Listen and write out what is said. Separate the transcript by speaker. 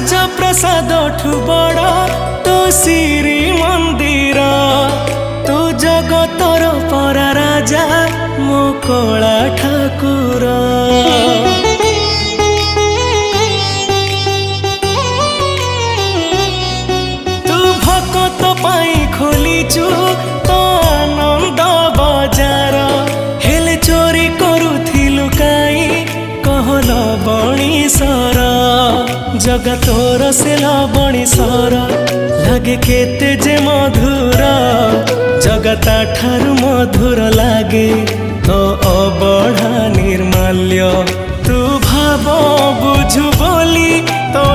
Speaker 1: ରାଜପ୍ରସାଦ ଠୁ ବଡ଼ ତୋ ଶ୍ରୀ ମନ୍ଦିର। ତୁ ଜଗତର ପରା ରାଜା ମୋ କଳା ଠାକୁର। ତୁ ଭକତ ପାଇଁ ଖୋଲିଛୁ ତ ଆନନ୍ଦ ବଜାର। ହେଲେ ଚୋରି କରୁଥିଲୁ କାଇଁ କହଲ ବଣିସର। ଜଗା ତୋର ସେ ଲବଣିସର ଲାଗେ କେତେ ଯେ ମଧୁର। ଜଗତା ଠାରୁ ମଧୁର ଲାଗେ ତ ଅବଢା ନିର୍ମାଲ୍ୟ। ତୁ ଭାବ ବୁଝୁ ବୋଲି ତ